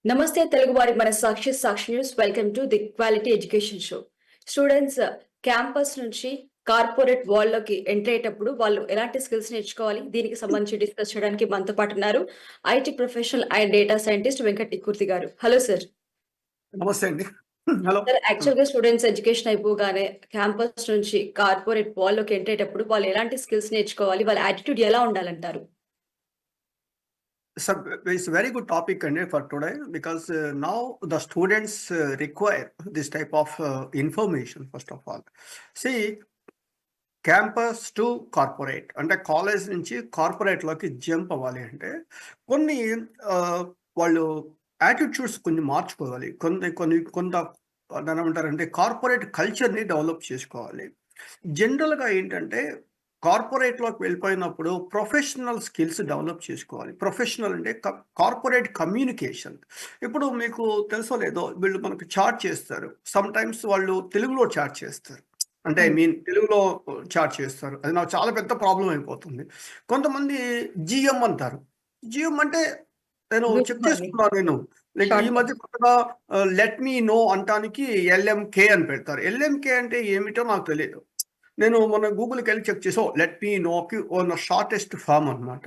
నమస్తే తెలుగు వారి మన Sakshi news. Welcome to the quality education show. Students campus నుంచి కార్పొరేట్ వరల్డ్ లోకి ఎంటర్ అయ్యేటప్పుడు వాళ్ళు ఎలాంటి స్కిల్స్ నేర్చుకోవాలి, దీనికి సంబంధించి డిస్కస్ చేయడానికి మనతో పాటు ఉన్నారు IT professional and data scientist Venkat Ikurthi garu. Hello sir. నమస్తే అండి. హలో సార్, యాక్చువల్ గా స్టూడెంట్స్ ఎడ్యుకేషన్ అయిపోగానే క్యాంపస్ నుంచి కార్పొరేట్ వరల్డ్ లోకి ఎంటర్ అయ్యేటప్పుడు వాళ్ళు ఎలాంటి స్కిల్స్ నేర్చుకోవాలి, వాళ్ళ యాటిట్యూడ్ ఎలా ఉండాలంటారు? Sir, it's a very good topic for today because now the students require this type of information first of all. See, campus to corporate అంటే కాలేజ్ నుంచి కార్పొరేట్లోకి జంప్ అవ్వాలి అంటే కొన్ని వాళ్ళు యాటిట్యూడ్స్ కొన్ని మార్చుకోవాలి, కొంత దాని ఏమంటారంటే కార్పొరేట్ కల్చర్ని డెవలప్ చేసుకోవాలి. జనరల్గా ఏంటంటే కార్పొరేట్లోకి వెళ్ళిపోయినప్పుడు ప్రొఫెషనల్ స్కిల్స్ డెవలప్ చేసుకోవాలి. ప్రొఫెషనల్ అంటే కార్పొరేట్ కమ్యూనికేషన్. ఇప్పుడు మీకు తెలుసో లేదో, వీళ్ళు మనకు చాట్ చేస్తారు. సమ్ టైమ్స్ వాళ్ళు తెలుగులో చాట్ చేస్తారు, అంటే ఐ మీన్ తెలుగులో చాట్ చేస్తారు. అది నాకు చాలా పెద్ద ప్రాబ్లం అయిపోతుంది. కొంతమంది జిఎం అంటారు. జిఎం అంటే నేను చెక్ చేసుకున్నాను. నేను లైక్ ఈ మధ్య కొత్తగా లెట్ మీ నో అంటానికి ఎల్ఎంకే అని పెడతారు. ఎల్ఎంకే అంటే ఏమిటో నాకు తెలియదు. నేను మన గూగుల్కి వెళ్ళి చెక్ చేసి లెట్ మీ నోకి ఓన్ షార్టెస్ట్ ఫామ్ అనమాట.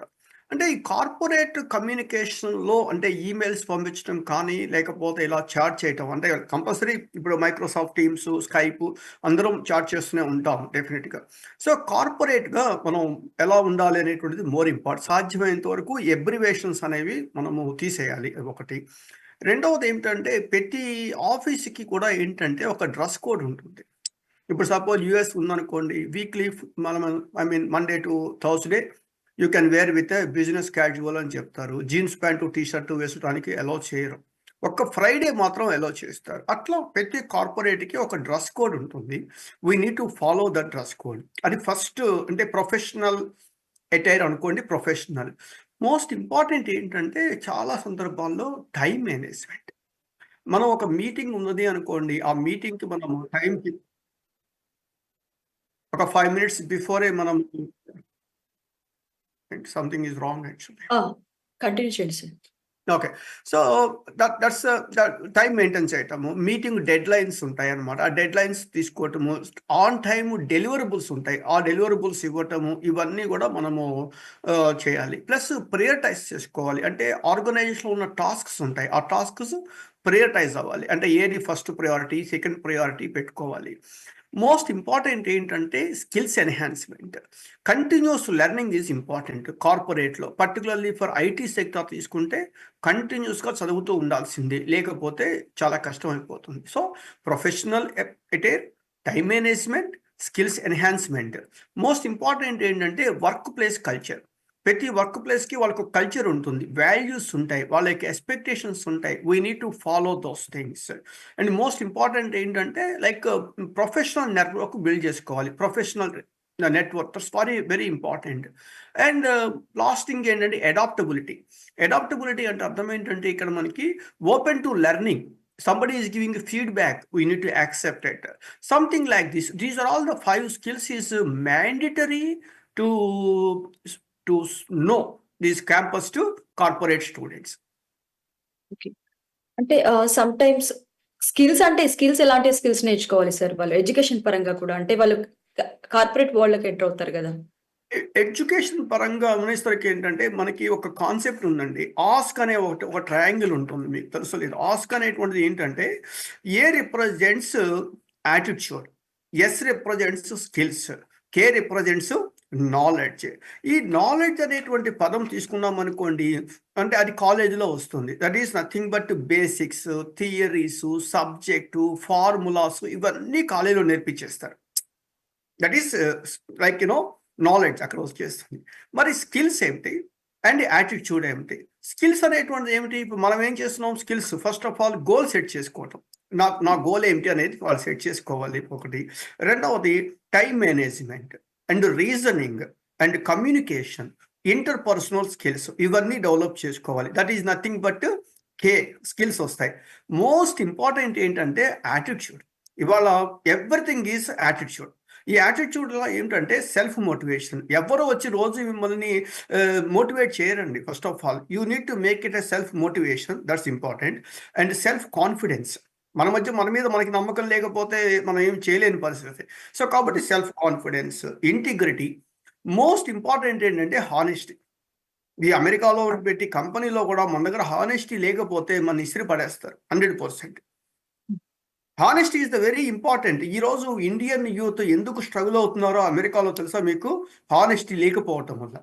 అంటే ఈ కార్పొరేట్ కమ్యూనికేషన్లో అంటే ఈమెయిల్స్ పంపించడం కానీ, లేకపోతే ఇలా చాట్ చేయటం అంటే కంపల్సరీ. ఇప్పుడు మైక్రోసాఫ్ట్ టీమ్స్, స్కైప్ అందరం చాట్ చేస్తూనే ఉంటాం డెఫినెట్గా. సో కార్పొరేట్గా మనం ఎలా ఉండాలి అనేటువంటిది మోర్ ఇంపార్టెంట్. సాధ్యమైనంత వరకు ఎబ్రివేషన్స్ అనేవి మనము తీసేయాలి ఒకటి. రెండవది ఏమిటంటే ప్రతి ఆఫీస్కి కూడా ఏంటంటే ఒక డ్రెస్ కోడ్ ఉంటుంది. ఇప్పుడు సపోజ్ యూఎస్ ఉందనుకోండి, వీక్లీ మనం I mean Monday to Thursday you can wear with business casual అని చెప్తారు. జీన్స్ ప్యాంటు టీషర్టు వేసడానికి అలౌ చేయరు. ఒక్క ఫ్రైడే మాత్రం అలౌ చేస్తారు. అట్లా ప్రతి కార్పొరేట్కి ఒక డ్రెస్ కోడ్ ఉంటుంది. We need to follow the dress code. అది ఫస్ట్ అంటే ప్రొఫెషనల్ అటైర్ అనుకోండి. ప్రొఫెషనల్ మోస్ట్ ఇంపార్టెంట్ ఏంటంటే చాలా సందర్భాల్లో టైం మేనేజ్మెంట్. మనం ఒక మీటింగ్ ఉన్నది అనుకోండి, ఆ మీటింగ్కి మనం టైంకి ఒక 5 minutes బిఫోరే మనం something is wrong actually. Continue చేయండి sir. Okay. So that's time maintain చేయటము. మీటింగ్ డెడ్ లైన్స్ ఉంటాయి అన్నమాట. ఆ డెడ్ లైన్స్ తీసుకోవటము, ఆన్ టైమ్ డెలివరబుల్స్ ఉంటాయి, ఆ డెలివరబుల్స్ ఇవ్వటము, ఇవన్నీ కూడా మనము చేయాలి. ప్లస్ ప్రియరిటైజ్ చేసుకోవాలి. అంటే ఆర్గనైజేషన్లో ఉన్న టాస్క్స్ ఉంటాయి, ఆ టాస్క్స్ ప్రియరిటైజ్ అవ్వాలి. అంటే ఏది ఫస్ట్ ప్రయారిటీ, సెకండ్ ప్రయారిటీ పెట్టుకోవాలి. మోస్ట్ ఇంపార్టెంట్ ఏంటంటే skills enhancement. Continuous learning is important కార్పొరేట్లో. పర్టికులర్లీ ఫర్ ఐటీ సెక్టర్ తీసుకుంటే కంటిన్యూస్గా చదువుతూ ఉండాల్సిందే, లేకపోతే చాలా కష్టం అయిపోతుంది. So professional attire, time management, skills enhancement. Most important ఏంటంటే వర్క్ ప్లేస్ కల్చర్. ప్రతి వర్క్ ప్లేస్కి వాళ్ళకు కల్చర్ ఉంటుంది, వాల్యూస్ ఉంటాయి, వాళ్ళ యొక్క ఎక్స్పెక్టేషన్స్ ఉంటాయి. We need to follow those things. And most important ఏంటంటే లైక్ ప్రొఫెషనల్ నెట్వర్క్ బిల్డ్ చేసుకోవాలి. Professional network that's very important. And last thing ఏంటంటే అడాప్టబిలిటీ. అడాప్టబిలిటీ అంటే అర్థం ఏంటంటే ఇక్కడ మనకి open to learning. Somebody is giving feedback, we need to accept it. Something like this. These are all the 5 skills is mandatory to know these campus to corporate students. Okay. అంటే some times skills ఎలాంటి skills నేర్చుకోవాలి sir వాళ్ళు education పరంగా కూడా? అంటే వాళ్ళు corporate world లోకి enter అవుతారు కదా. ఎడ్యుకేషన్ పరంగా గమనిస్తరికి ఏంటంటే మనకి ఒక కాన్సెప్ట్ ఉందండి. ఆస్క్ అనే ఒక ట్రయాంగిల్ ఉంటుంది, మీకు తెలుసు లేదు. ఆస్క్ అనేటువంటిది ఏంటంటే A represents attitude, S represents skills, K represents knowledge. ఈ నాలెడ్జ్ అనేటువంటి పదం తీసుకున్నాం అనుకోండి, అంటే అది కాలేజీలో వస్తుంది. That is nothing but basics, theories, subject, formulas ఇవన్నీ కాలేజీలో నేర్పించేస్తారు. దట్ ఈస్ లైక్ నాలెడ్జ్ అక్కడ వచ్చేస్తుంది. మరి స్కిల్స్ ఏమిటి అండ్ యాటిట్యూడ్ ఏమిటి? స్కిల్స్ అనేటువంటిది ఏమిటి? ఇప్పుడు మనం ఏం చేస్తున్నాం? Skills first of all goal set చేసుకోవటం. నా గోల్ ఏమిటి అనేది వాళ్ళు సెట్ చేసుకోవాలి ఒకటి. రెండవది time management and reasoning and communication, interpersonal skills ఇవన్నీ డెవలప్ చేసుకోవాలి. That is nothing but K skills వస్తాయి. మోస్ట్ ఇంపార్టెంట్ ఏంటంటే యాటిట్యూడ్. ఇవాళ ఎవ్రీథింగ్ ఈజ్ యాటిట్యూడ్. ఈ యాటిట్యూడ్లో ఏంటంటే సెల్ఫ్ మోటివేషన్. ఎవరో వచ్చి రోజు మిమ్మల్ని మోటివేట్ చేయరండి. First of all you need to make it a self motivation, that's important. And self confidence. మన మీద మనకి నమ్మకం లేకపోతే మనం ఏం చేయలేని పరిస్థితి. సో కాబట్టి self confidence, integrity, most important ఏంటంటే హానెస్టీ. ఈ అమెరికాలో పెట్టి కంపెనీలో కూడా మన దగ్గర హానెస్టీ లేకపోతే మన ఇసిరి పడేస్తారు 100%. Honesty is the very important. ఈరోజు ఇండియన్ యూత్ ఎందుకు స్ట్రగుల్ అవుతున్నారో అమెరికాలో తెలుసా మీకు? హానెస్టీ లేకపోవటం వల్ల.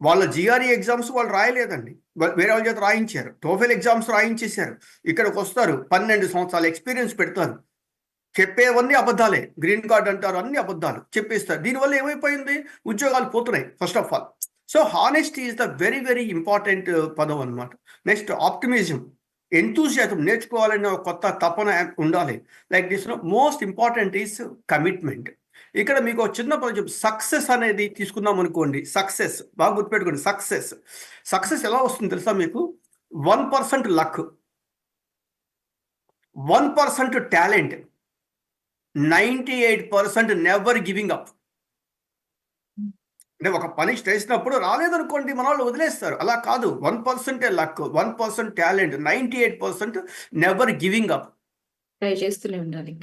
వాళ్ళ జిఆర్ఈ ఎగ్జామ్స్ వాళ్ళు రాయలేదండి, వేరే వాళ్ళ చేత రాయించారు. టోఫెల్ ఎగ్జామ్స్ రాయించేశారు. ఇక్కడికి వస్తారు, 12 సంవత్సరాల ఎక్స్పీరియన్స్ పెడతారు, చెప్పేవన్నీ అబద్ధాలే. గ్రీన్ కార్డ్ అంటారు, అన్ని అబద్ధాలు చెప్పేస్తారు. దీనివల్ల ఏమైపోయింది? ఉద్యోగాలు పోతున్నాయి first of all. So honesty is the very very important పదం అనమాట. నెక్స్ట్ ఆప్టిమిజం, ఎంతూజియాజం, నేర్చుకోవాలనే ఒక కొత్త తపన ఉండాలి. Like this most important is commitment. ఇక్కడ మీకు ఒక చిన్న పదం, సక్సెస్ అనేది తీసుకుందాం అనుకోండి. సక్సెస్ బాగా గుర్తుపెట్టుకోండి. సక్సెస్ ఎలా వస్తుంది తెలుసా మీకు? 1% luck, 1% talent, 98% never giving up. అంటే ఒక పని చేసినప్పుడు రాలేదనుకోండి, మన వాళ్ళు వదిలేస్తారు. అలా కాదు, 1% luck, 1% talent, 98% never giving up. Try చేస్తూనే ఉండాలి.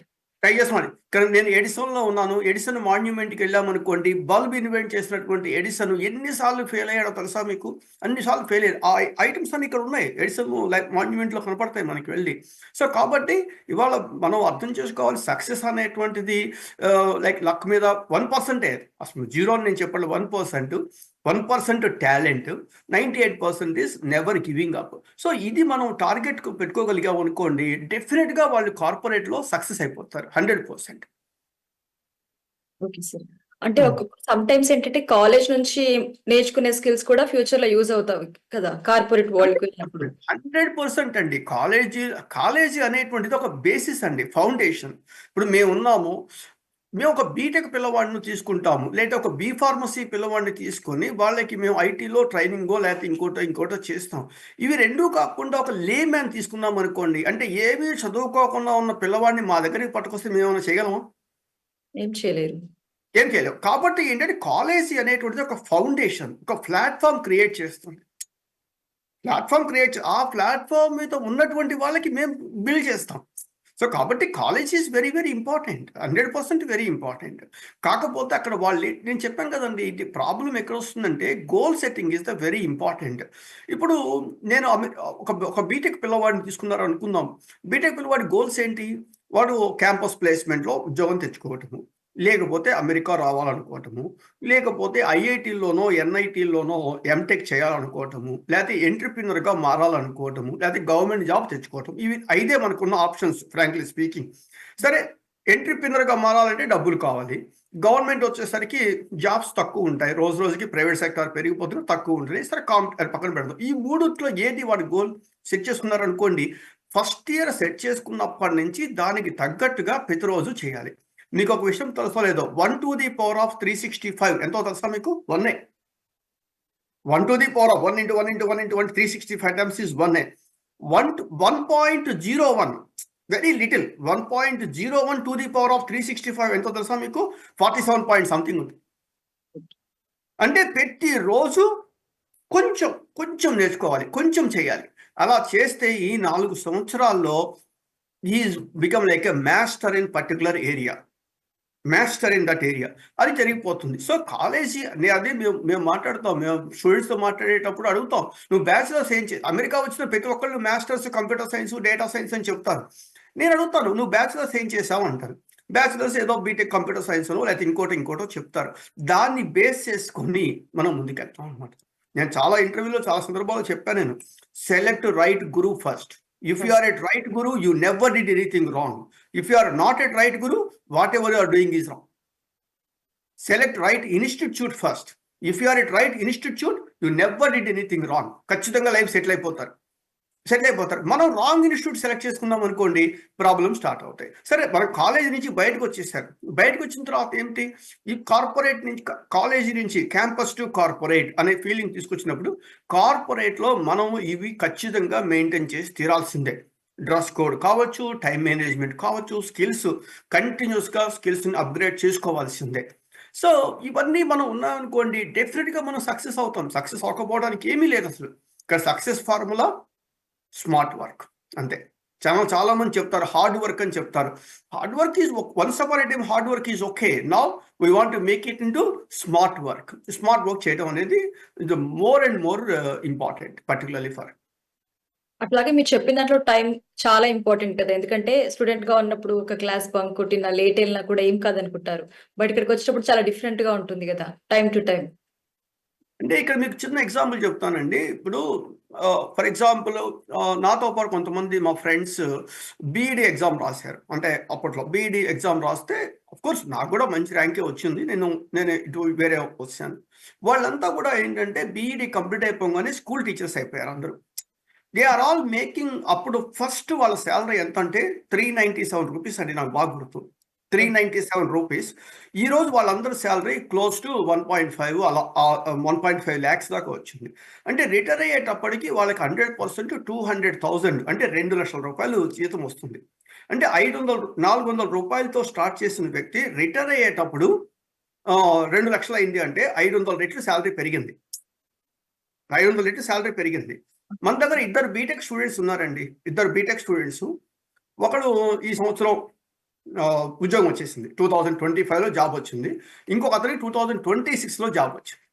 ట్రై చేస్తామని. కానీ నేను ఎడిసన్లో ఉన్నాను. ఎడిసన్ మాన్యుమెంట్కి వెళ్ళామనుకోండి, బల్బ్ ఇన్వెంట్ చేసినటువంటి ఎడిసన్ ఎన్నిసార్లు ఫెయిల్ అయ్యాడో తెలుసా మీకు? అన్నిసార్లు ఫెయిల్ అయ్యాడు. ఆ ఐటమ్స్ అన్ని ఇక్కడ ఉన్నాయి, ఎడిసన్ లైక్ మాన్యుమెంట్లో కనపడతాయి మనకి వెళ్ళి. సో కాబట్టి ఇవాళ మనం అర్థం చేసుకోవాలి, సక్సెస్ అనేటువంటిది లైక్ లక్ మీద 1%. అసలు జీరో అని నేను చెప్పండి, 1% talent, 98% is never giving up. So ఇది మనం టార్గెట్ పెట్టుకోగలిగాం అనుకోండి, డెఫినెట్గా వాళ్ళు కార్పొరేట్లో సక్సెస్ అయిపోతారు 100%. Okay sir. అంటే సమ్ టైమ్స్ ఏంటంటే కాలేజ్ నుంచి నేర్చుకునే స్కిల్స్ కూడా ఫ్యూచర్ లో యూజ్ అవుతాయి కదా కార్పొరేట్ వరల్డ్ కి వెళ్ళినప్పుడు. 100% అండి. కాలేజీ అనేటువంటిది ఒక బేసిస్ అండి, ఫౌండేషన్. ఇప్పుడు మేము ఒక బీటెక్ పిల్లవాడిని తీసుకుంటాము, లేదా ఒక బీ ఫార్మసీ పిల్లవాడిని తీసుకొని వాళ్ళకి మేము ఐటీలో ట్రైనింగో లేకపోతే ఇంకోటో చేస్తాం. ఇవి రెండూ కాకుండా ఒక లే మ్యాన్ తీసుకున్నాం అనుకోండి, అంటే ఏమీ చదువుకోకుండా ఉన్న పిల్లవాడిని మా దగ్గరికి పట్టుకొస్తే మేము ఏమైనా చేయగలమా? ఏం చేయలేరు. ఏం చేయలేవు. కాబట్టి ఏంటంటే కాలేజీ అనేటువంటిది ఒక ఫౌండేషన్, ఒక ప్లాట్ఫామ్ క్రియేట్ చేస్తుంది. ఆ ప్లాట్ఫామ్ మీద ఉన్నటువంటి వాళ్ళకి మేము బిల్డ్ చేస్తాం. సో కాబట్టి college is very very important, 100% very important. కాకపోతే అక్కడ నేను చెప్పాను కదండి, ఇది ప్రాబ్లం ఎక్కడ వస్తుందంటే goal setting is the very important. ఇప్పుడు నేను ఒక బీటెక్ పిల్లవాడిని తీసుకున్నారు అనుకుందాం. బీటెక్ పిల్లవాడి గోల్స్ ఏంటి? వాడు క్యాంపస్ ప్లేస్మెంట్లో ఉద్యోగం తెచ్చుకోవటము, లేకపోతే అమెరికా రావాలనుకోవటము, లేకపోతే ఐఐటీల్లోనో ఎన్ఐటీల్లోనో ఎంటెక్ చేయాలనుకోవటము, లేకపోతే ఎంటర్ప్రినర్గా మారాలనుకోవటము, లేకపోతే గవర్నమెంట్ జాబ్ తెచ్చుకోవటం. ఇవి 5 మనకున్న ఆప్షన్స్ ఫ్రాంక్లీ స్పీకింగ్. సరే, ఎంటర్ప్రినర్గా మారాలంటే డబ్బులు కావాలి. గవర్నమెంట్ వచ్చేసరికి జాబ్స్ తక్కువ ఉంటాయి, రోజు రోజుకి ప్రైవేట్ సెక్టార్ పెరిగిపోతున్నా తక్కువ ఉంటుంది. సరే, పక్కన పెడదాం. ఈ మూడిట్లో ఏది వాడి గోల్ సెట్ చేసుకున్నారనుకోండి, ఫస్ట్ ఇయర్ సెట్ చేసుకున్నప్పటి నుంచి దానికి తగ్గట్టుగా ప్రతిరోజు చేయాలి. మీకు ఒక విషయం తెలుసో లేదో, 1 to the power of 365 ఎంతో తెలుసా మీకు? 1 1 to the power of 1 into 1 into 1 into 1 365 times is 1. 1.01, very little. 1.01 to the power of 365 ఎంతో తెలుసా మీకు? 47 పాయింట్ సంథింగ్ ఉంది. అంటే ప్రతిరోజు కొంచెం నేర్చుకోవాలి, కొంచెం చేయాలి. అలా చేస్తే ఈ 4 సంవత్సరాల్లో is become like a master in particular area, master in that area. అది జరిగిపోతుంది. సో కాలేజీ అదే మేము మాట్లాడుతాం, మేము స్టూడెంట్స్తో మాట్లాడేటప్పుడు అడుగుతాం, నువ్వు బ్యాచిలర్స్ ఏం అమెరికా వచ్చిన ప్రతి ఒక్కళ్ళు masters computer science, data science అని చెప్తారు. నేను అడుగుతాను, నువ్వు బ్యాచిలర్స్ ఏం చేసావు అంటారు. బ్యాచిలర్స్ ఏదో బీటెక్ కంప్యూటర్ సైన్స్లో లేకపోతే ఇంకోటో చెప్తారు. దాన్ని బేస్ చేసుకొని మనం ముందుకెళ్తాం అనమాట. నేను చాలా ఇంటర్వ్యూలో చాలా సందర్భాల్లో చెప్పాను, నేను select right Guru first. If you are at right guru, you never did anything wrong. If you are not at right guru, whatever you are doing is wrong. Select right institute first. If you are at right institute, you never did anything wrong. ఖచ్చితంగా life settle అయిపోతారు. మనం wrong institute select చేసుకున్నాం అనుకోండి, problem start అవుతాయి. సరే, మన college నుంచి బయటకు వచ్చేసారు. బయటకు వచ్చిన తర్వాత ఏంటి? ఈ కార్పొరేట్ నుంచి, కాలేజీ నుంచి క్యాంపస్ టు కార్పొరేట్ అనే ఫీలింగ్ తీసుకొచ్చినప్పుడు కార్పొరేట్లో మనం ఇవి ఖచ్చితంగా మెయింటైన్ చేసి తీరాల్సిందే. డ్రెస్ కోడ్ కావచ్చు, టైం మేనేజ్మెంట్ కావచ్చు, కంటిన్యూస్గా స్కిల్స్ని అప్గ్రేడ్ చేసుకోవాల్సిందే. సో ఇవన్నీ మనం ఉన్నామనుకోండి, డెఫినెట్గా మనం సక్సెస్ అవుతాం. సక్సెస్ అవ్వకపోవడానికి ఏమీ లేదు అసలు. ఇక్కడ సక్సెస్ ఫార్ములా స్మార్ట్ వర్క్ అంతే. చాలా మంది చెప్తారు హార్డ్ వర్క్ అని చెప్తారు. Hard work is once upon a time hard work is okay. Now we want to make it into smart work. Smart work చేయడం అనేది ఇది more and more important, particularly for. అట్లాగే మీరు చెప్పిన దాంట్లో టైం చాలా ఇంపార్టెంట్ కదా! ఎందుకంటే స్టూడెంట్‌గా ఉన్నప్పుడు ఒక క్లాస్ బంక్ కొట్టినా, లేట్ ఎళ్ళినా కూడా ఏం కాదనుకుంటారు. బట్ ఇక్కడికొచ్చేటప్పుడు చాలా డిఫరెంట్‌గా ఉంటుంది గదా! Time to time. అంటే ఇక్కడ మీకు చిన్న ఎగ్జాంపుల్ చెప్తానండి. ఇప్పుడు ఫర్ ఎగ్జాంపుల్ నాతో పాటు కొంతమంది మా ఫ్రెండ్స్ బీఈడీ ఎగ్జామ్ రాశారు. అంటే అప్పట్లో బీఈడీ ఎగ్జామ్ రాస్తే ఆఫ్‌కోర్స్ నాకు కూడా మంచి ర్యాంకే వచ్చింది. నేను ఇటు వేరే వచ్చాను. వాళ్ళంతా కూడా ఏంటంటే బీఈడీ కంప్లీట్ అయిపోగానే స్కూల్ టీచర్స్ అయిపోయారు అందరూ. దే ఆర్ ఆల్ మేకింగ్ అప్పుడు ఫస్ట్ వాళ్ళ సాలరీ ఎంతంటే ₹397 అండి, నాకు బాగా గుర్తు. ₹397. ఈరోజు వాళ్ళందరి సాలరీ క్లోజ్ టు 1.5 అలా 1.5 లాక్స్ దాకా వచ్చింది. అంటే రిటైర్ అయ్యేటప్పటికి వాళ్ళకి 100% 200,000 అంటే ₹2,00,000 జీతం వస్తుంది. అంటే 400 రూపాయలతో స్టార్ట్ చేసిన వ్యక్తి రిటైర్ అయ్యేటప్పుడు 2,00,000 అయింది అంటే 500 రెట్లు సాలరీ పెరిగింది. 500 రెట్లు సాలరీ పెరిగింది. మన దగ్గర ఇద్దరు బీటెక్ స్టూడెంట్స్ ఉన్నారండి. ఇద్దరు బీటెక్ స్టూడెంట్స్. ఒకడు ఈ సంవత్సరం ఉద్యోగం వచ్చేసింది. 2025లో జాబ్ వచ్చింది. ఇంకొక అతనికి 2026లో జాబ్ వచ్చింది.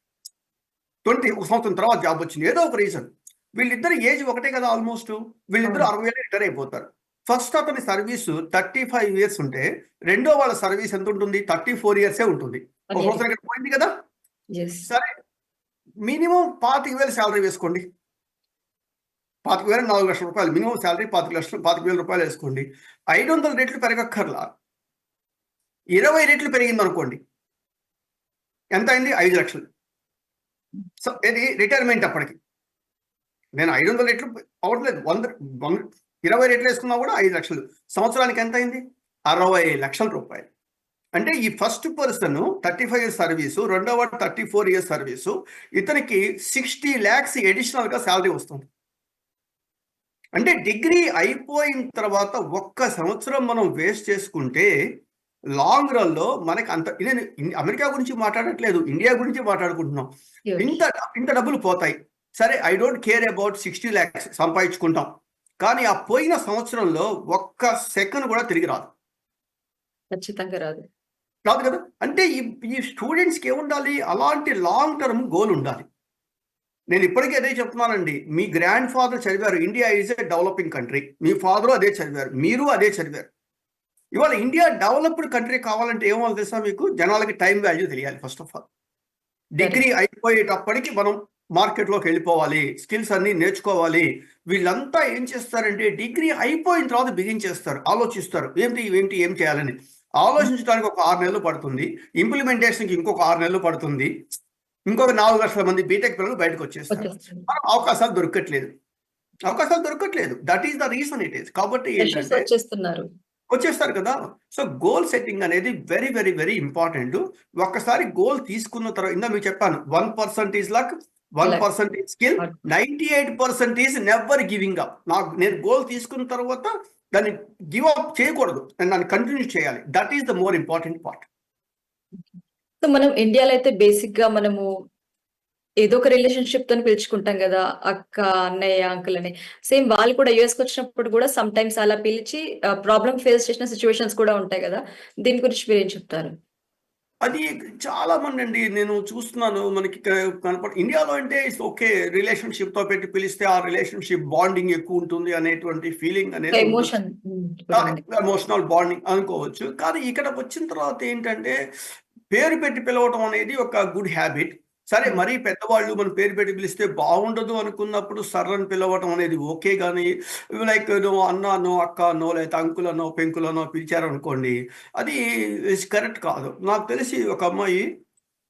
ఒక సంవత్సరం తర్వాత జాబ్ వచ్చింది. ఏదో ఒక రీజన్. వీళ్ళిద్దరి ఏజ్ ఒకటే కదా ఆల్మోస్ట్. వీళ్ళిద్దరు అవును. 60 ఏళ్ళకి రిటైర్ అయిపోతారు. ఫస్ట్ అతని సర్వీసు 35 ఇయర్స్ ఉంటే, రెండో వాళ్ళ సర్వీస్ ఎంత ఉంటుంది? 34 ఇయర్సే ఉంటుంది. ఒక 1 ఇయర్. సంవత్సరం ఇక్కడ పోయింది కదా! యెస్. సరే, మినిమమ్ 25,000 సాలరీ వేసుకోండి. 25,000 ₹4,00,000 మినిమమ్ సాలరీ 25,000 వేసుకోండి. 500 రెట్లు పెరగక్కర్లా. 20 రెట్లు పెరిగిందనుకోండి. ఎంత అయింది? 5,00,000. సో ఇది రిటైర్మెంట్ అప్పటికి. నేను 500 రెట్లు అవ్వట్లేదు. 20 రెట్లు వేసుకున్నా కూడా 5,00,000. సంవత్సరానికి ఎంత అయింది? ₹60,00,000. అంటే ఈ ఫస్ట్ పర్సన్ 35 ఇయర్స్ సర్వీసు, రెండోవాడు 34 ఇయర్స్ సర్వీసు, ఇతనికి 60 లాక్స్ అడిషనల్‌గా సాలరీ వస్తుంది. అంటే డిగ్రీ అయిపోయిన తర్వాత ఒక్క సంవత్సరం మనం వేస్ట్ చేసుకుంటే లాంగ్ రన్‌లో మనకి నేను అమెరికా గురించి మాట్లాడట్లేదు. ఇండియా గురించి మాట్లాడుకుంటున్నాం. ష్యూర్. ఇంత డబ్బులు పోతాయి. సరే, I don't care about 60 lakhs సంపాదించుకుంటాం. కానీ ఆ పోయిన సంవత్సరంలో ఒక్క సెకన్ కూడా తిరిగి రాదు. ఖచ్చితంగా రాదు. రాదు కదా! అంటే ఈ స్టూడెంట్స్‌కి ఏముండాలి? అలాంటి లాంగ్ టర్మ్ గోల్ ఉండాలి. నేను ఇప్పటికీ అదే చెప్తున్నానండి. మీ గ్రాండ్ ఫాదర్ చదివారు. India is a developing country. Me father అదే చదివారు. మీరు అదే చదివారు. ఇవాళ ఇండియా డెవలప్డ్ కంట్రీ కావాలంటే ఏమవ్వాలి తెలుసా మీకు? జనాలకి టైం వాల్యూ తెలియాలి ఫస్ట్ ఆఫ్ ఆల్. డిగ్రీ అయిపోయేటప్పటికి మనం మార్కెట్‌లోకి వెళ్ళిపోవాలి. స్కిల్స్ అన్నీ నేర్చుకోవాలి. వీళ్ళంతా ఏం చేస్తారంటే డిగ్రీ అయిపోయిన తర్వాత బిగించేస్తారు. ఆలోచిస్తారు. ఏం చేయాలని. ఆలోచించడానికి ఒక 6 నెలలు పడుతుంది. ఇంప్లిమెంటేషన్‌కి ఇంకొక 6 నెలలు పడుతుంది. ఇంకొక 4,00,000 మంది బీటెక్ పిల్లలు బయటకొచ్చేస్తారు. వచ్చేస్తుంది. అవకాశాలు దొరకట్లేదు. That is the reason it is. కాబట్టి ఫ్రెషర్స్ ఏంటంటే వచ్చేస్తున్నారు. వచ్చేస్తారు కదా! సో గోల్ సెట్టింగ్ అనేది వెరీ, వెరీ, వెరీ ఇంపార్టెంట్. ఒక్కసారి గోల్ తీసుకున్న తర్వాత ఇందాక మీకు చెప్పాను. 1% is luck, 1% is skill, 98% is never giving up. నేను గోల్ తీసుకున్న తర్వాత దాన్ని గివ్ అప్ చేయకూడదు. నేను దాన్ని కంటిన్యూ చేయాలి. That is the more important part. So మనం ఇండియాలో అయితే బేసిక్‌గా మనము ఏదో ఒక రిలేషన్‌షిప్‌తోని పిలుచుకుంటాం గదా! అక్క, అన్నయ్య, అంకుల్ అని. సేమ్ వాళ్ళు కూడా యూఎస్‌కొచ్చినప్పుడు కూడా సమ్ టైమ్స్ అలా పిలిచి ప్రాబ్లమ్ ఫేస్ చేసిన సిట్యుయేషన్స్ కూడా ఉంటాయి గదా! దీని గురించి మీరేం చెప్తారు? అది చాలా మందండి నేను చూస్తున్నాను. మనకి ఇండియాలో అంటే ఇట్స్ ఓకే. రిలేషన్‌షిప్‌తో పెట్టి పిలిస్తే ఆ రిలేషన్‌షిప్ బాండింగ్ ఎక్కువుంటుంది అనేటువంటి ఫీలింగ్ ఒక అనేది ఉంటుంది. ఎమోషన్ కూడా ఉంది. ఎమోషనల్ బాండింగ్ అనుకోవచ్చు. కానీ ఇక్కడికొచ్చిన తర్వాత ఏంటంటే, పేరు పెట్టి పిలవటం అనేది ఒక గుడ్ హ్యాబిట్. సరే, మరీ పెద్దవాళ్ళు మనం పేరు పెట్టి పిలిస్తే బాగుండదు అనుకున్నప్పుడు సర్రని పిలవటం అనేది ఓకే గానీ, లైక్ నువ్వు అన్న అనో, అక్క అనో, లేకపోతే అంకుల్ అనో, పెంకుల్ అనో పిలిచారనుకోండి, అది కరెక్ట్ కాదు. నాకు తెలిసి ఒక అమ్మాయి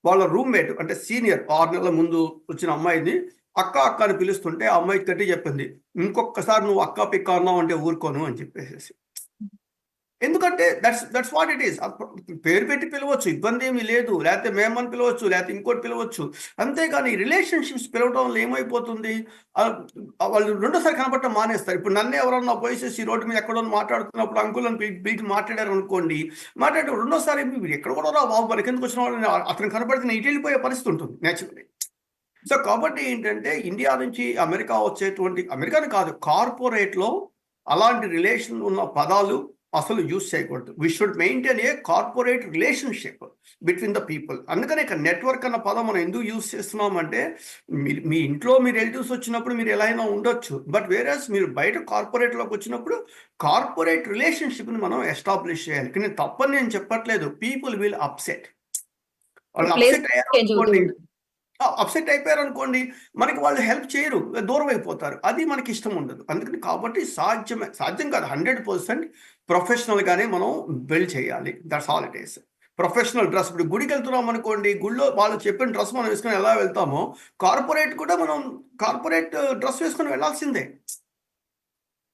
వాళ్ళ రూమ్‌మేట్ అంటే సీనియర్ 6 నెలల ముందు వచ్చిన అమ్మాయిని అక్క, అక్క అని పిలుస్తుంటే ఆ అమ్మాయి గట్టిగా చెప్పింది. ఇంకొక్కసారి నువ్వు అక్క, పిక్క అన్నావంటే ఊరుకోను అని చెప్పేసేసి. ఎందుకంటే దట్స్ వాట్ ఇట్ ఈస్. పేరు పెట్టి పిలవచ్చు, ఇబ్బంది ఏమీ లేదు. లేకపోతే మేమని పిలవచ్చు, లేకపోతే ఇంకోటి పిలవచ్చు. అంతేగాని రిలేషన్షిప్స్ పిలవడం వల్ల ఏమైపోతుంది, వాళ్ళు రెండోసారి కనపడటం మానేస్తారు. ఇప్పుడు నన్ను ఎవరన్నా పోయేసేసి రోడ్డు మీద ఎక్కడో మాట్లాడుతున్నప్పుడు అంకుల్ అని పిలిచి మాట్లాడారు అనుకోండి, మాట్లాడే రెండోసారి మీరు ఎక్కడ కూడా రా బాబు మనకి ఎందుకు వచ్చిన వాళ్ళు అతను కనపడితే ఇటు వెళ్ళిపోయే పరిస్థితి ఉంటుంది నేచురల్లీ. సో కాబట్టి ఏంటంటే ఇండియా నుంచి అమెరికా వచ్చేటువంటి, అమెరికాని కాదు, కార్పొరేట్లో అలాంటి రిలేషన్ ఉన్న పదాలు అసలు యూజ్ చేయకూడదు. We should maintain a corporate relationship between the people. అందుకనే ఇక్కడ నెట్వర్క్ అన్న పదం మనం ఎందుకు యూజ్ చేస్తున్నామంటే, మీ ఇంట్లో మీ రిలేటివ్స్ వచ్చినప్పుడు మీరు ఎలా అయినా ఉండొచ్చు, బట్ వేరేస్ మీరు బయట కార్పొరేట్లోకి వచ్చినప్పుడు కార్పొరేట్ రిలేషన్షిప్ని మనం ఎస్టాబ్లిష్ చేయాలి. కానీ తప్పని నేను చెప్పట్లేదు. People will upset. వాళ్ళు ప్లేస్ అప్సెట్ అయ్యారు చేంజ్ అవుతూ అనుకోండి, ఉంటుంది. అప్సెట్ అయిపోయారు అనుకోండి, మనకి వాళ్ళు హెల్ప్ చేయరు, దూరం అయిపోతారు. అది మనకి ఇష్టం ఉండదు. అందుకని కాబట్టి సాధ్యం కాదు 100% ప్రొఫెషనల్గానే మనం బిల్డ్ చేయాలి. That's all it is. Professional dress, ఇప్పుడు గుడికి వెళ్తున్నాం అనుకోండి, గుడిలో వాళ్ళు చెప్పిన డ్రెస్ మనం వేసుకొని ఎలా వెళ్తామో, కార్పొరేట్ కూడా మనం కార్పొరేట్ డ్రెస్ వేసుకొని వెళ్ళాల్సిందే.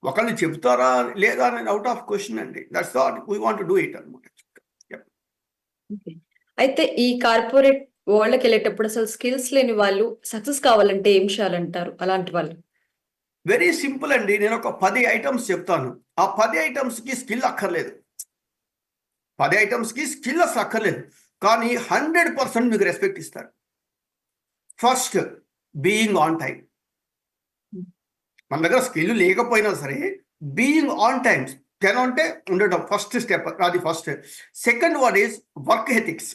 ఒకళ్ళు చెప్తారా లేదా అనేది అవుట్ ఆఫ్ క్వశ్చన్ అండి. That's what we want to do it అనమాట. Okay. అయితే ఈ కార్పొరేట్ వరల్డ్‌కి వెళ్ళేటప్పుడు అసలు స్కిల్స్ లేని వాళ్ళు సక్సెస్ కావాలంటే ఏం చేయాలంటారు అలాంటి వాళ్ళు? వెరీ సింపుల్ అండి. నేను ఒక 10 ఐటమ్స్ చెప్తాను. ఆ 10 ఐటమ్స్కి స్కిల్ అక్కర్లేదు. 10 ఐటమ్స్కి స్కిల్ అసలు అక్కర్లేదు, కానీ 100% మీకు రెస్పెక్ట్ ఇస్తారు. First, being on time. మన దగ్గర స్కిల్ లేకపోయినా సరే బీయింగ్ ఆన్ టైమ్ 10 అంటే ఉండటం ఫస్ట్ స్టెప్, అది first. Second one is work ethics,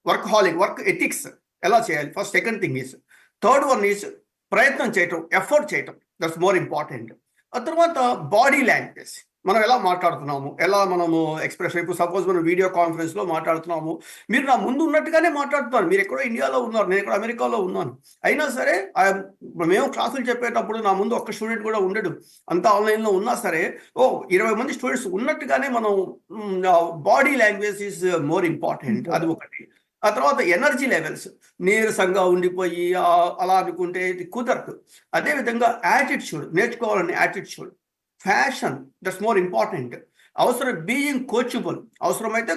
work ethics ఎలా చేయాలి first. Second thing is, third one is ప్రయత్నం చేయటం, ఎఫర్ట్ చేయటం, దట్స్ మోర్ ఇంపార్టెంట్. ఆ తర్వాత బాడీ లాంగ్వేజ్, మనం ఎలా మాట్లాడుతున్నాము, ఎలా మనము ఎక్స్ప్రెషన్. ఇప్పుడు సపోజ్ మనం వీడియో కాన్ఫరెన్స్లో మాట్లాడుతున్నాము, మీరు నా ముందు ఉన్నట్టుగానే మాట్లాడుతున్నారు. మీరు ఎక్కడో ఇండియాలో ఉన్నారు, నేను ఇక్కడ అమెరికాలో ఉన్నాను. అయినా సరే మేము క్లాసులు చెప్పేటప్పుడు నా ముందు ఒక్క స్టూడెంట్ కూడా ఉండడు, అంతా ఆన్లైన్లో ఉన్నా సరే 20 మంది స్టూడెంట్స్ ఉన్నట్టుగానే మనం body language is more important. అది ఒకటి. ఆ తర్వాత ఎనర్జీ లెవెల్స్, నీరసంగా ఉండిపోయి అలా అనుకుంటే ఇది కుదరదు. అదేవిధంగా యాటిట్యూడ్, నేర్చుకోవాలని attitude. Passion, that's more important. అవసరం బీయింగ్ కోచబుల్, అవసరమైతే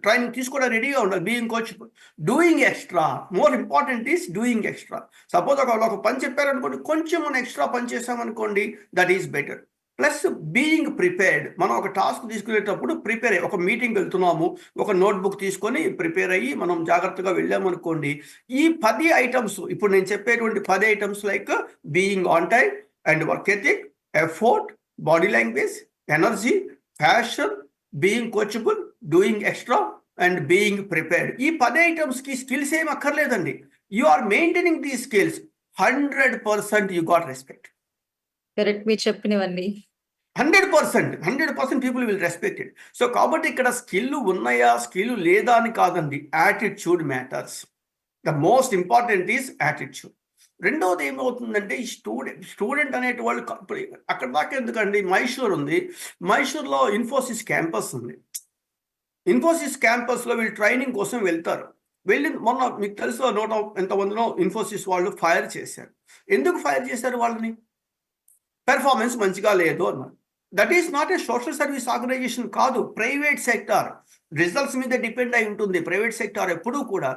ట్రైనింగ్ తీసుకోవడానికి రెడీగా ఉండాలి. Being coachable. Doing extra, more important is doing extra. Suppose ఒక పని చెప్పారనుకోండి, కొంచెం మనం ఎక్స్ట్రా పని చేసామనుకోండి, that is better. Plus being prepared, మనం ఒక టాస్క్ తీసుకునేటప్పుడు ప్రిపేర్ అయ్యి, ఒక మీటింగ్ వెళ్తున్నాము, ఒక నోట్బుక్ తీసుకొని ప్రిపేర్ అయ్యి మనం జాగ్రత్తగా వెళ్ళామనుకోండి. ఈ 10 ఐటమ్స్, ఇప్పుడు నేను చెప్పేటువంటి 10 items like being on time and work ethic, effort, body language, energy, passion, being coachable, doing extra and being prepared. ఈ 10 ఐటమ్స్కి స్కిల్స్ ఏం అక్కర్లేదండి. You are maintaining the skills, 100% you got respect. Correct, మీరు చెప్పినవన్నీ. 100% people will respect it. So కాబట్టి ఇక్కడ skill ఉన్నాయా, skill లేదా అని కాదండి, attitude matters. The most important is attitude. రెండవది ఏమవుతుందంటే, ఈ స్టూడెంట్ అనేటి వాళ్ళు అక్కడ దాకా ఎందుకండి, మైసూర్ ఉంది, మైసూర్లో ఇన్ఫోసిస్ క్యాంపస్ ఉంది. ఇన్ఫోసిస్ క్యాంపస్లో వీళ్ళు ట్రైనింగ్ కోసం వెళ్తారు. మొన్న మీకు తెలుసు ఎంతమందినో ఇన్ఫోసిస్ వాళ్ళు ఫైర్ చేశారు. ఎందుకు ఫైర్ చేశారు వాళ్ళని? పెర్ఫార్మెన్స్ మంచిగా లేదు అన్నారు. That is not a social service organisation కాదు, ప్రైవేట్ సెక్టార్. రిజల్ట్స్ మీద డిపెండ్ అయి ఉంటుంది ప్రైవేట్ సెక్టార్ ఎప్పుడూ కూడా.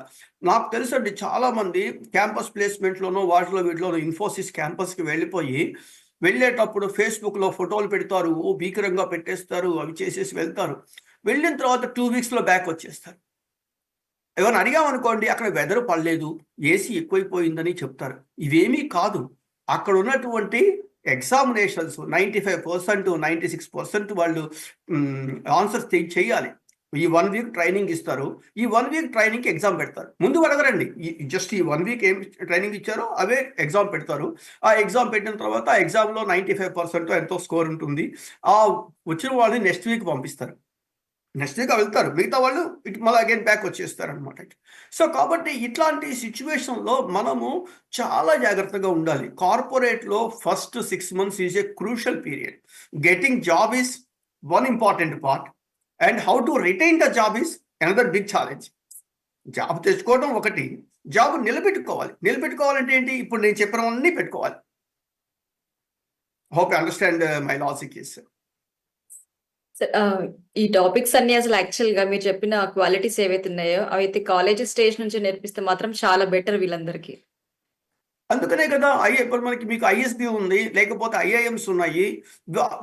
నాకు తెలుసు అండి, చాలామంది క్యాంపస్ ప్లేస్మెంట్లోనో వీటిలోనో ఇన్ఫోసిస్ క్యాంపస్కి వెళ్ళేటప్పుడు ఫేస్బుక్లో ఫోటోలు పెడతారు, భీకరంగా పెట్టేస్తారు, అవి చేసేసి వెళ్తారు. వెళ్ళిన తర్వాత 2 వీక్స్లో బ్యాక్ వచ్చేస్తారు. ఎవరిని అడిగామనుకోండి, అక్కడ వెదర్ పడలేదు, ఏసీ ఎక్కువైపోయిందని చెప్తారు. ఇవేమీ కాదు, అక్కడ ఉన్నటువంటి ఎగ్జామినేషన్స్ 95%, 96% వాళ్ళు ఆన్సర్స్ చేయాలి. ఈ 1 వీక్ ట్రైనింగ్ ఇస్తారు. ఈ 1 వీక్ ట్రైనింగ్కి ఎగ్జామ్ పెడతారు. ముందు అడగరండి, జస్ట్ ఈ 1 వీక్ ఏం ట్రైనింగ్ ఇచ్చారో అవే ఎగ్జామ్ పెడతారు. ఆ ఎగ్జామ్ పెట్టిన తర్వాత ఆ ఎగ్జామ్లో 95% ఎంతో స్కోర్ ఉంటుంది. ఆ వచ్చిన వాళ్ళని నెక్స్ట్ వీక్ పంపిస్తారు. నెక్స్ట్ వీక్ వెళ్తారు, మిగతా వాళ్ళు మళ్ళీ అగైన్ బ్యాక్ వచ్చేస్తారు అనమాట. సో కాబట్టి ఇట్లాంటి సిచ్యువేషన్లో మనము చాలా జాగ్రత్తగా ఉండాలి. కార్పొరేట్లో first 6 months is a crucial period. Getting job is one important part, and how to retain the job is another big challenge. Job తెచ్చుకోవడం ఒకటి, జాబ్ నిలబెట్టుకోవాలంటే ఏంటి? ఇప్పుడు నేను చెప్పినవన్నీ పెట్టుకోవాలి. Hope you understand my logic is. ఈ టాపిక్స్ అన్ని అసలు యాక్చువల్‌గా మీరు చెప్పిన క్వాలిటీస్ ఏవైతే ఉన్నాయో, అవైతే కాలేజీ స్టేజ్ నుంచి నేర్పిస్తే మాత్రం చాలా బెటర్ వీళ్ళందరికీ. అందుకనే కదా ఇప్పుడు మనకి మీకు ఐఎస్బి ఉంది, లేకపోతే ఐఐఎమ్స్ ఉన్నాయి.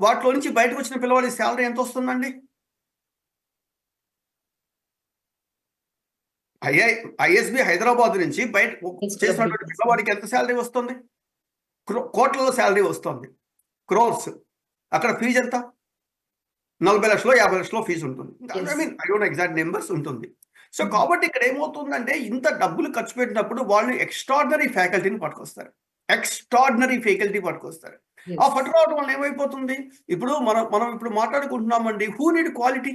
వాటిలో నుంచి బయటకు వచ్చిన పిల్లవాడి శాలరీ ఎంత వస్తుందండి? ఐఎస్బి హైదరాబాద్ నుంచి బయట చేసినటువంటి పిల్లవాడికి ఎంత శాలరీ వస్తుంది? కోట్లలో శాలరీ వస్తుంది, క్రోర్స్. అక్కడ ఫీజు ఎంత? 40 లక్షలు 50 లక్షలు ఫీజు ఉంటుంది. I mean I don't exact numbers ఉంటుంది. సో కాబట్టి ఇక్కడ ఏమవుతుందంటే ఇంత డబ్బులు ఖర్చు పెట్టినప్పుడు వాళ్ళు ఎక్స్ట్రాడినరీ ఫ్యాకల్టీని పట్టుకొస్తారు. ఆ పట్టుకోవడం వల్ల ఏమైపోతుంది? ఇప్పుడు మనం ఇప్పుడు మాట్లాడుకుంటున్నామండి, హూ నీడ్ క్వాలిటీ?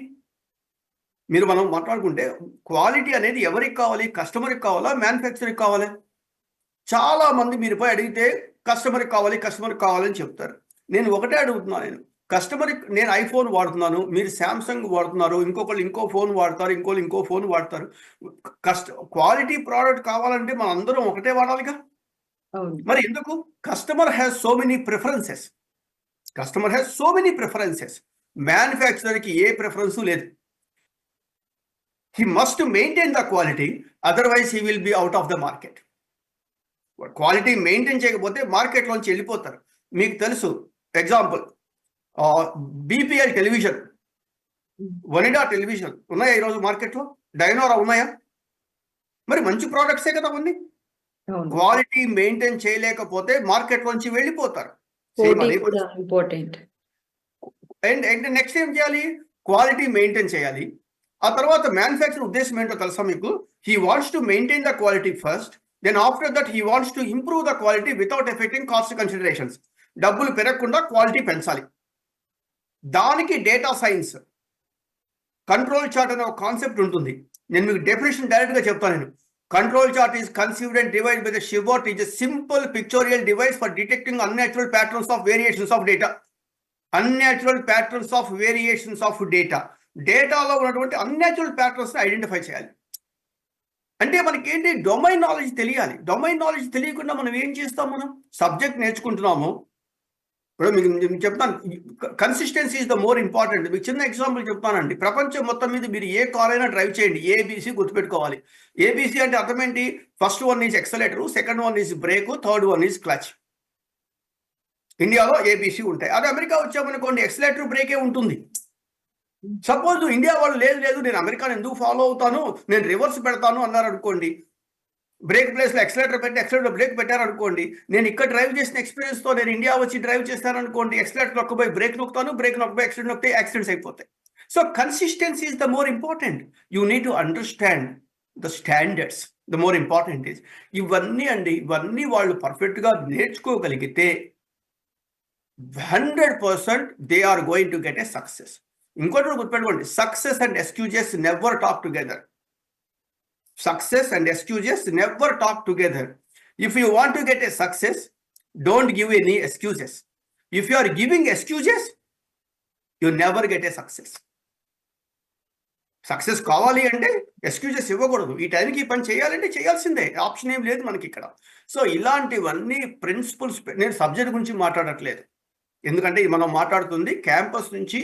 మనం మాట్లాడుకుంటే క్వాలిటీ అనేది ఎవరికి కావాలి? కస్టమర్కి కావాలా, మ్యానుఫ్యాక్చరింగ్కి కావాలి? చాలా మంది మీరు పోయి అడిగితే కస్టమర్కి కావాలని చెప్తారు. నేను ఒకటే అడుగుతున్నాను, నేను ఐఫోన్ వాడుతున్నాను, మీరు శాంసంగ్ వాడుతున్నారు, ఇంకొకళ్ళు ఇంకో ఫోన్ వాడతారు, ఇంకో ఫోన్ వాడతారు. క్వాలిటీ ప్రోడక్ట్ కావాలంటే మనం అందరం ఒకటే వాడాలిగా. మరి ఎందుకు? Customer has so many preferences. మ్యానుఫ్యాక్చరర్కి ఏ ప్రిఫరెన్స్ లేదు. He must maintain the quality, otherwise he will be out of the market. Quality maintain చేయకపోతే మార్కెట్లోంచి వెళ్ళిపోతారు. మీకు తెలుసు, example BPL television, Onida television ఉన్నాయా ఈరోజు మార్కెట్లో? డైనోరా ఉన్నాయా? మరి మంచి ప్రోడక్ట్సే కదా ఉంది. క్వాలిటీ మెయింటైన్ చేయలేకపోతే మార్కెట్లోంచి వెళ్ళిపోతారు. అండ్ నెక్స్ట్ ఏం చేయాలి? క్వాలిటీ మెయింటైన్ చేయాలి. ఆ తర్వాత మ్యానుఫ్యాక్చర్ ఉద్దేశం ఏంటో తెలుసా మీకు? He wants to maintain the quality first, then after that he wants to improve the quality without affecting cost considerations. డబ్బులు పెరగకుండా క్వాలిటీ పెంచాలి. దానికి డేటా సైన్స్, కంట్రోల్ చార్ట్ అనే ఒక కాన్సెప్ట్ ఉంటుంది. నేను మీకు డెఫినేషన్ డైరెక్ట్గా చెప్తాను. నేను control chart is conceived and డివైడ్ by the Shewhart is a simple pictorial device for detecting unnatural patterns of variations of data. డేటాలో ఉన్నటువంటి అన్‌న్యాచురల్ ప్యాటర్న్స్ ఐడెంటిఫై చేయాలి. అంటే మనకి ఏంటి? డొమైన్ నాలెడ్జ్ తెలియాలి. డొమైన్ నాలెడ్జ్ తెలియకుండా మనం ఏం చేస్తాం? మనం సబ్జెక్ట్ నేర్చుకుంటున్నాము. ఇప్పుడు మీకు చెప్తాను, consistency is the more important. మీకు చిన్న ఎగ్జాంపుల్ చెప్తానండి. ప్రపంచం మొత్తం మీద మీరు ఏ కార్ అయినా డ్రైవ్ చేయండి, ఏబిసి గుర్తుపెట్టుకోవాలి. ఏబిసి అంటే అర్థం ఏంటి? First one is accelerator, second one is brake, third one is clutch. ఇండియాలో ఏబిసి ఉంటాయి. అదే అమెరికా వచ్చామనుకోండి, ఎక్సలేటర్, బ్రేకే ఉంటుంది. సపోజ్ ఇండియా వాళ్ళు లేదు నేను అమెరికాను ఎందుకు ఫాలో అవుతాను, నేను రివర్స్ పెడతాను అన్నారు అనుకోండి, బ్రేక్ ప్లేస్లో ఎక్సలేటర్ పెట్టి ఎక్సలేటర్ బ్రేక్ పెట్టారనుకోండి, నేను ఇక్కడ డ్రైవ్ చేసిన ఎక్స్పీరియన్స్తో నేను ఇండియా వచ్చి డ్రైవ్ చేస్తాను అనుకోండి, ఎక్సలేటర్ నొక్కబోయి బ్రేక్ నొక్కుతాను, బ్రేక్ నొక్కబోయి ఎక్సలేటర్ నొక్కితే యాక్సిడెంట్స్ అయిపోతాయి. So consistency is the more important. You need to understand the standards. The more important is ఇవన్నీ వాళ్ళు పర్ఫెక్ట్గా నేర్చుకోగలిగితే 100% they are going to get a success. ఇంకోటి గుర్తుపెట్టుకోండి, success and excuses never talk together. If you want to get a success, don't give any excuses. If you are giving excuses, you never get a success. Success కావాలి అంటే excuses ఇవ్వకూడదు. ఈ టైంకి ఈ పని చేయాలంటే చేయాల్సిందే, ఆప్షన్ ఏం లేదు మనకి ఇక్కడ. సో ఇలాంటివన్నీ ప్రిన్సిపల్స్. నేను సబ్జెక్ట్ గురించి మాట్లాడట్లేదు, ఎందుకంటే మనం మాట్లాడుతుంది క్యాంపస్ నుంచి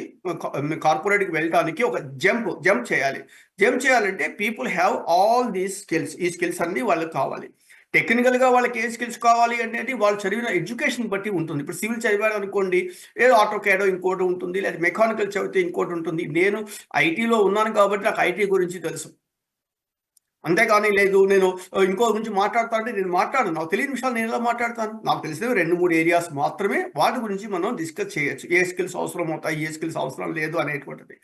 కార్పొరేట్కి వెళ్ళడానికి ఒక జంప్ చేయాలంటే people have all these skills. ఈ స్కిల్స్ అన్నీ వాళ్ళకి కావాలి. టెక్నికల్గా వాళ్ళకి ఏ స్కిల్స్ కావాలి అనేది వాళ్ళు చదివిన ఎడ్యుకేషన్ బట్టి ఉంటుంది. ఇప్పుడు సివిల్ చదివారు అనుకోండి, ఏదో ఆటోకేడో ఇంకోటి ఉంటుంది, లేదా మెకానికల్ చదివితే ఇంకోటి ఉంటుంది. నేను ఐటీలో ఉన్నాను కాబట్టి నాకు ఐటీ గురించి తెలుసు, అంతేగాని లేదు నేను ఇంకో గురించి మాట్లాడతానంటే నేను మాట్లాడను. నాకు తెలియని విషయాలు నేను ఎలా మాట్లాడతాను? నాకు తెలిసినవి 2-3 ఏరియాస్ మాత్రమే, వాటి గురించి మనం డిస్కస్ చేయొచ్చు. ఏ స్కిల్స్ అవసరం అవుతాయి, ఏ స్కిల్స్ అవసరం లేదు అనేటువంటిది.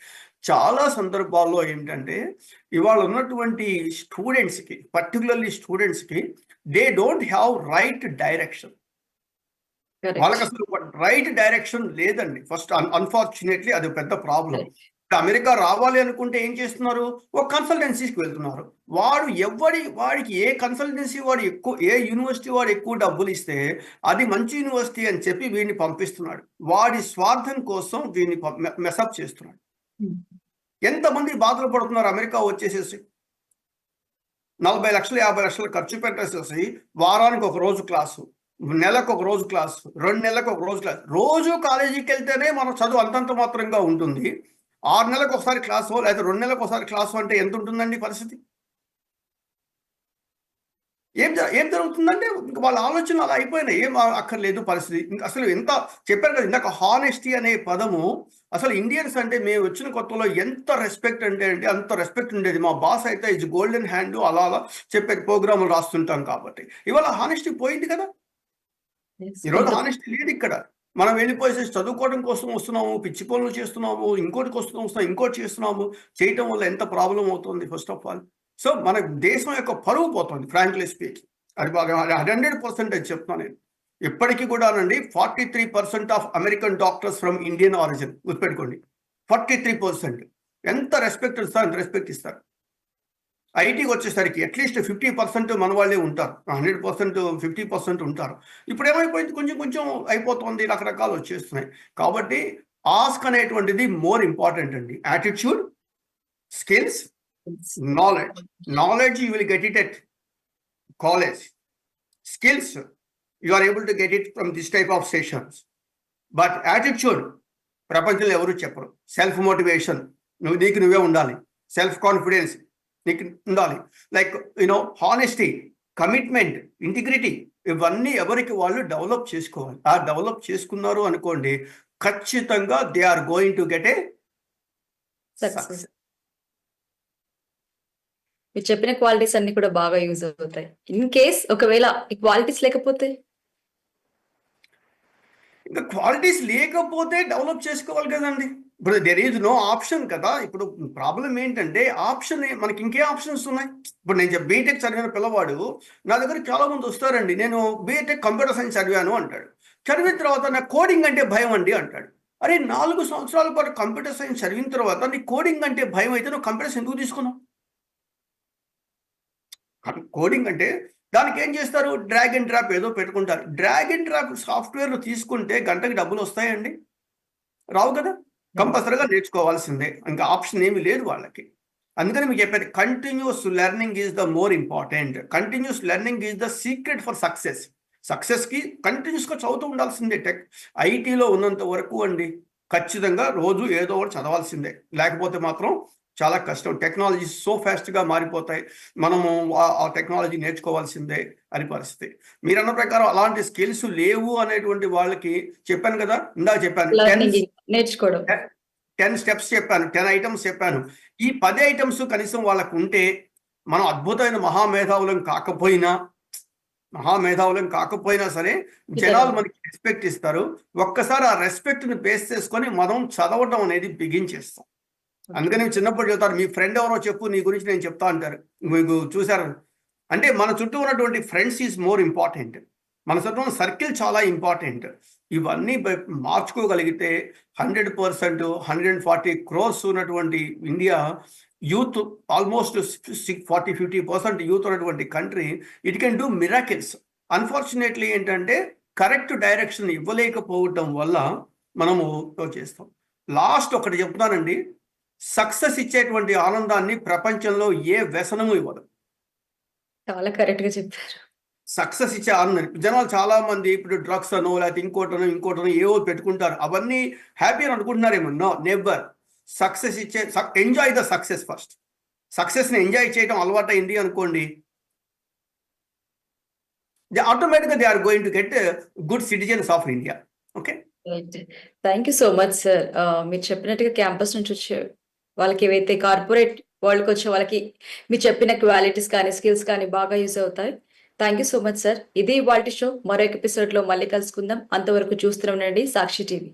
చాలా సందర్భాల్లో ఏంటంటే ఇవాళ ఉన్నటువంటి స్టూడెంట్స్కి, పర్టికులర్లీ స్టూడెంట్స్కి, they don't have right direction. వాళ్ళకి అసలు రైట్ డైరెక్షన్ లేదండి. ఫస్ట్ అన్ఫార్చునేట్లీ అది పెద్ద ప్రాబ్లం. అమెరికా రావాలి అనుకుంటే ఏం చేస్తున్నారు? ఒక కన్సల్టెన్సీకి వెళ్తున్నారు. వాడికి ఏ కన్సల్టెన్సీ వాడు ఎక్కువ, ఏ యూనివర్సిటీ వాడు ఎక్కువ డబ్బులు ఇస్తే అది మంచి యూనివర్సిటీ అని చెప్పి వీడిని పంపిస్తున్నాడు. వాడి స్వార్థం కోసం వీడిని మెసప్ చేస్తున్నాడు. ఎంతమంది బాధలు పడుతున్నారు అమెరికా వచ్చేసేసి 40 లక్షలు 50 లక్షలు ఖర్చు పెట్టేసేసి వారానికి ఒక రోజు క్లాసు, నెలకు ఒక రోజు క్లాసు, 2 నెలలకు ఒక రోజు క్లాసు. రోజు కాలేజీకి వెళ్తేనే మన చదువు అంతంత మాత్రంగా ఉంటుంది. 6 నెలలకు ఒకసారి క్లాసో లేదా 2 నెలలకు ఒకసారి క్లాసో అంటే ఎంత ఉంటుందండి పరిస్థితి? ఏం జరుగుతుందంటే ఇంక వాళ్ళ ఆలోచనలు అలా అయిపోయినాయి. ఏం అక్కర్లేదు పరిస్థితి. ఇంక అసలు ఎంత చెప్పాను కదా ఇందాక హానెస్టీ అనే పదము అసలు ఇండియన్స్ అంటే మేము వచ్చిన కొత్తలో ఎంత రెస్పెక్ట్ అంటే అంత రెస్పెక్ట్ ఉండేది. మా బాస్ అయితే ఇట్స్ గోల్డెన్ హ్యాండ్ అలా అలా చెప్పే ప్రోగ్రాములు రాస్తుంటాం కాబట్టి. ఇవాళ హానెస్టీ పోయింది కదా! ఈరోజు హానెస్టీ లేదు ఇక్కడ. మనం వెళ్ళిపోయేసి చదువుకోవడం కోసం వస్తున్నాము, పిచ్చి పనులు చేస్తున్నాము, ఇంకోటి చేస్తున్నాము. చేయటం వల్ల ఎంత ప్రాబ్లమ్ అవుతుంది ఫస్ట్ ఆఫ్ ఆల్. సో మన దేశం యొక్క పరువు పోతుంది ఫ్రాంక్లీ స్పీకింగ్. అది బాగా 100% చెప్తున్నాను నేను. ఇప్పటికీ కూడానండి 43% of American doctors from Indian origin గుర్తుపెట్టుకోండి. 43% ఎంత రెస్పెక్ట్ ఇస్తారు అంత రెస్పెక్ట్ ఇస్తారు. ఐటీకి వచ్చేసరికి అట్లీస్ట్ 50% మన వాళ్ళే ఉంటారు. 100% 50% ఉంటారు. ఇప్పుడు ఏమైపోయింది కొంచెం కొంచెం అయిపోతుంది, రకరకాలు వచ్చేస్తున్నాయి. కాబట్టి ఆస్క్ అనేటువంటిది మోర్ ఇంపార్టెంట్ అండి. Attitude, skills, knowledge you will get it at college. Skills you are able to get it from this type of sessions. But attitude ప్రపంచంలో ఎవరు చెప్పరు. సెల్ఫ్ మోటివేషన్ నీకు నువ్వే ఉండాలి. సెల్ఫ్ కాన్ఫిడెన్స్ నీకు ఉండాలి. లైక్ హానెస్టీ, కమిట్మెంట్, ఇంటిగ్రిటీ ఇవన్నీ ఎవరికి వాళ్ళు డెవలప్ చేసుకోవాలి. ఆ డెవలప్ చేసుకున్నారు అనుకోండి ఖచ్చితంగా they are going to get a success. మీరు చెప్పిన క్వాలిటీస్ అన్ని కూడా బాగా యూజ్ అవుతాయి. ఇన్ కేస్ ఒకవేళ ఈ క్వాలిటీస్ లేకపోతే ఇంకా క్వాలిటీస్ లేకపోతే డెవలప్ చేసుకోవాలి కదండి. ఇప్పుడు దెర్ ఈజ్ నో ఆప్షన్ కదా. ఇప్పుడు ప్రాబ్లం ఏంటంటే ఆప్షన్ మనకి ఇంకే ఆప్షన్స్ ఉన్నాయి. ఇప్పుడు నేను బీటెక్ చదివిన పిల్లవాడు నా దగ్గర చాలా మంది వస్తారండి. నేను బీటెక్ కంప్యూటర్ సైన్స్ చదివాను అంటాడు. చదివిన తర్వాత నాకు కోడింగ్ అంటే భయం అండి అంటాడు. అరే 4 సంవత్సరాల పాటు కంప్యూటర్ సైన్స్ చదివిన తర్వాత నీ కోడింగ్ అంటే భయం అయితే నువ్వు కంప్యూటర్స్ ఎందుకు తీసుకున్నావు? కోడింగ్ అంటే దానికి ఏం చేస్తారు? డ్రాగ్ అండ్ డ్రాప్ ఏదో పెట్టుకుంటారు. డ్రాగ్ అండ్ డ్రాప్ సాఫ్ట్వేర్లు తీసుకుంటే గంటకి డబ్బులు వస్తాయండి? రావు కదా. కంపల్సరీగా నేర్చుకోవాల్సిందే. ఇంకా ఆప్షన్ ఏమీ లేదు వాళ్ళకి. అందుకని మీకు చెప్పేది continuous learning is the more important. Continuous learning is the secret for success. సక్సెస్కి కంటిన్యూస్గా చదువుతూ ఉండాల్సిందే. ఐటీలో ఉన్నంత వరకు అండి ఖచ్చితంగా రోజు ఏదో ఒకటి చదవాల్సిందే. లేకపోతే మాత్రం చాలా కష్టం. టెక్నాలజీ సో ఫాస్ట్గా మారిపోతాయి. మనము ఆ టెక్నాలజీ నేర్చుకోవాల్సిందే అని పరిస్థితి. మీరన్న ప్రకారం అలాంటి స్కిల్స్ లేవు అనేటువంటి వాళ్ళకి చెప్పాను కదా, ఇందాక చెప్పాను నేర్చుకోవడం 10 స్టెప్స్ చెప్పాను, 10 ఐటమ్స్ చెప్పాను. ఈ 10 ఐటమ్స్ కనీసం వాళ్ళకు ఉంటే మనం అద్భుతమైన మహామేధావులం కాకపోయినా సరే జనాలు మనకి రెస్పెక్ట్ ఇస్తారు. ఒక్కసారి ఆ రెస్పెక్ట్ని బేస్ చేసుకొని మనం చదవటం అనేది బిగించేస్తాం. అందుకని చిన్నప్పుడు చెప్తారు మీ ఫ్రెండ్ ఎవరో చెప్పు నీ గురించి నేను చెప్తా అంటారు. మీకు చూసారు అంటే మన చుట్టూ ఉన్నటువంటి ఫ్రెండ్స్ ఈజ్ మోర్ ఇంపార్టెంట్. మన చుట్టూ ఉన్న సర్కిల్ చాలా ఇంపార్టెంట్. ఇవన్నీ మార్చుకోగలిగితే 100% 140 crores ఉన్నటువంటి ఇండియా యూత్ ఆల్మోస్ట్ 40-50% యూత్ ఉన్నటువంటి country it can do miracles. Unfortunately ఏంటంటే కరెక్ట్ డైరెక్షన్ ఇవ్వలేకపోవటం వల్ల మనము చేస్తాం. లాస్ట్ ఒకటి చెప్తున్నానండి, సక్సెస్ ఇచ్చేటువంటి ఆనందాన్ని ప్రపంచంలో ఏ వ్యసనము ఇవ్వదు. చాలా కరెక్ట్ గా చెప్పారు. సక్సెస్ ఇచ్చే ఆనందం జనాలు చాలా మంది ఇప్పుడు డ్రగ్స్ అనో లేకపోతే ఇంకోటనో ఏవో పెట్టుకుంటారు. అవన్నీ హ్యాపీ అని అనుకుంటున్నారేమో. No, never. సక్సెస్ ఇచ్చే ఎంజాయ్ ద సక్సెస్ ఫస్ట్. సక్సెస్ని ఎంజాయ్ చేయడం అలవాటు అయింది అనుకోండి, ఆటోమేటిక్గా they are going to get good citizens of India. Okay, thank you so much sir. మీరు చెప్పినట్టుగా క్యాంపస్ నుంచి వచ్చే వాళ్ళకి ఏవైతే కార్పొరేట్ వరల్డ్కి వచ్చే వాళ్ళకి మీరు చెప్పిన క్వాలిటీస్ కానీ స్కిల్స్ కానీ బాగా యూజ్ అవుతాయి. Thank you so much sir. ఇది ఇవాల్టి షో. మరొక ఎపిసోడ్లో మళ్ళీ కలుసుకుందాం. అంతవరకు చూస్తూనే ఉండండి సాక్షి టీవీ.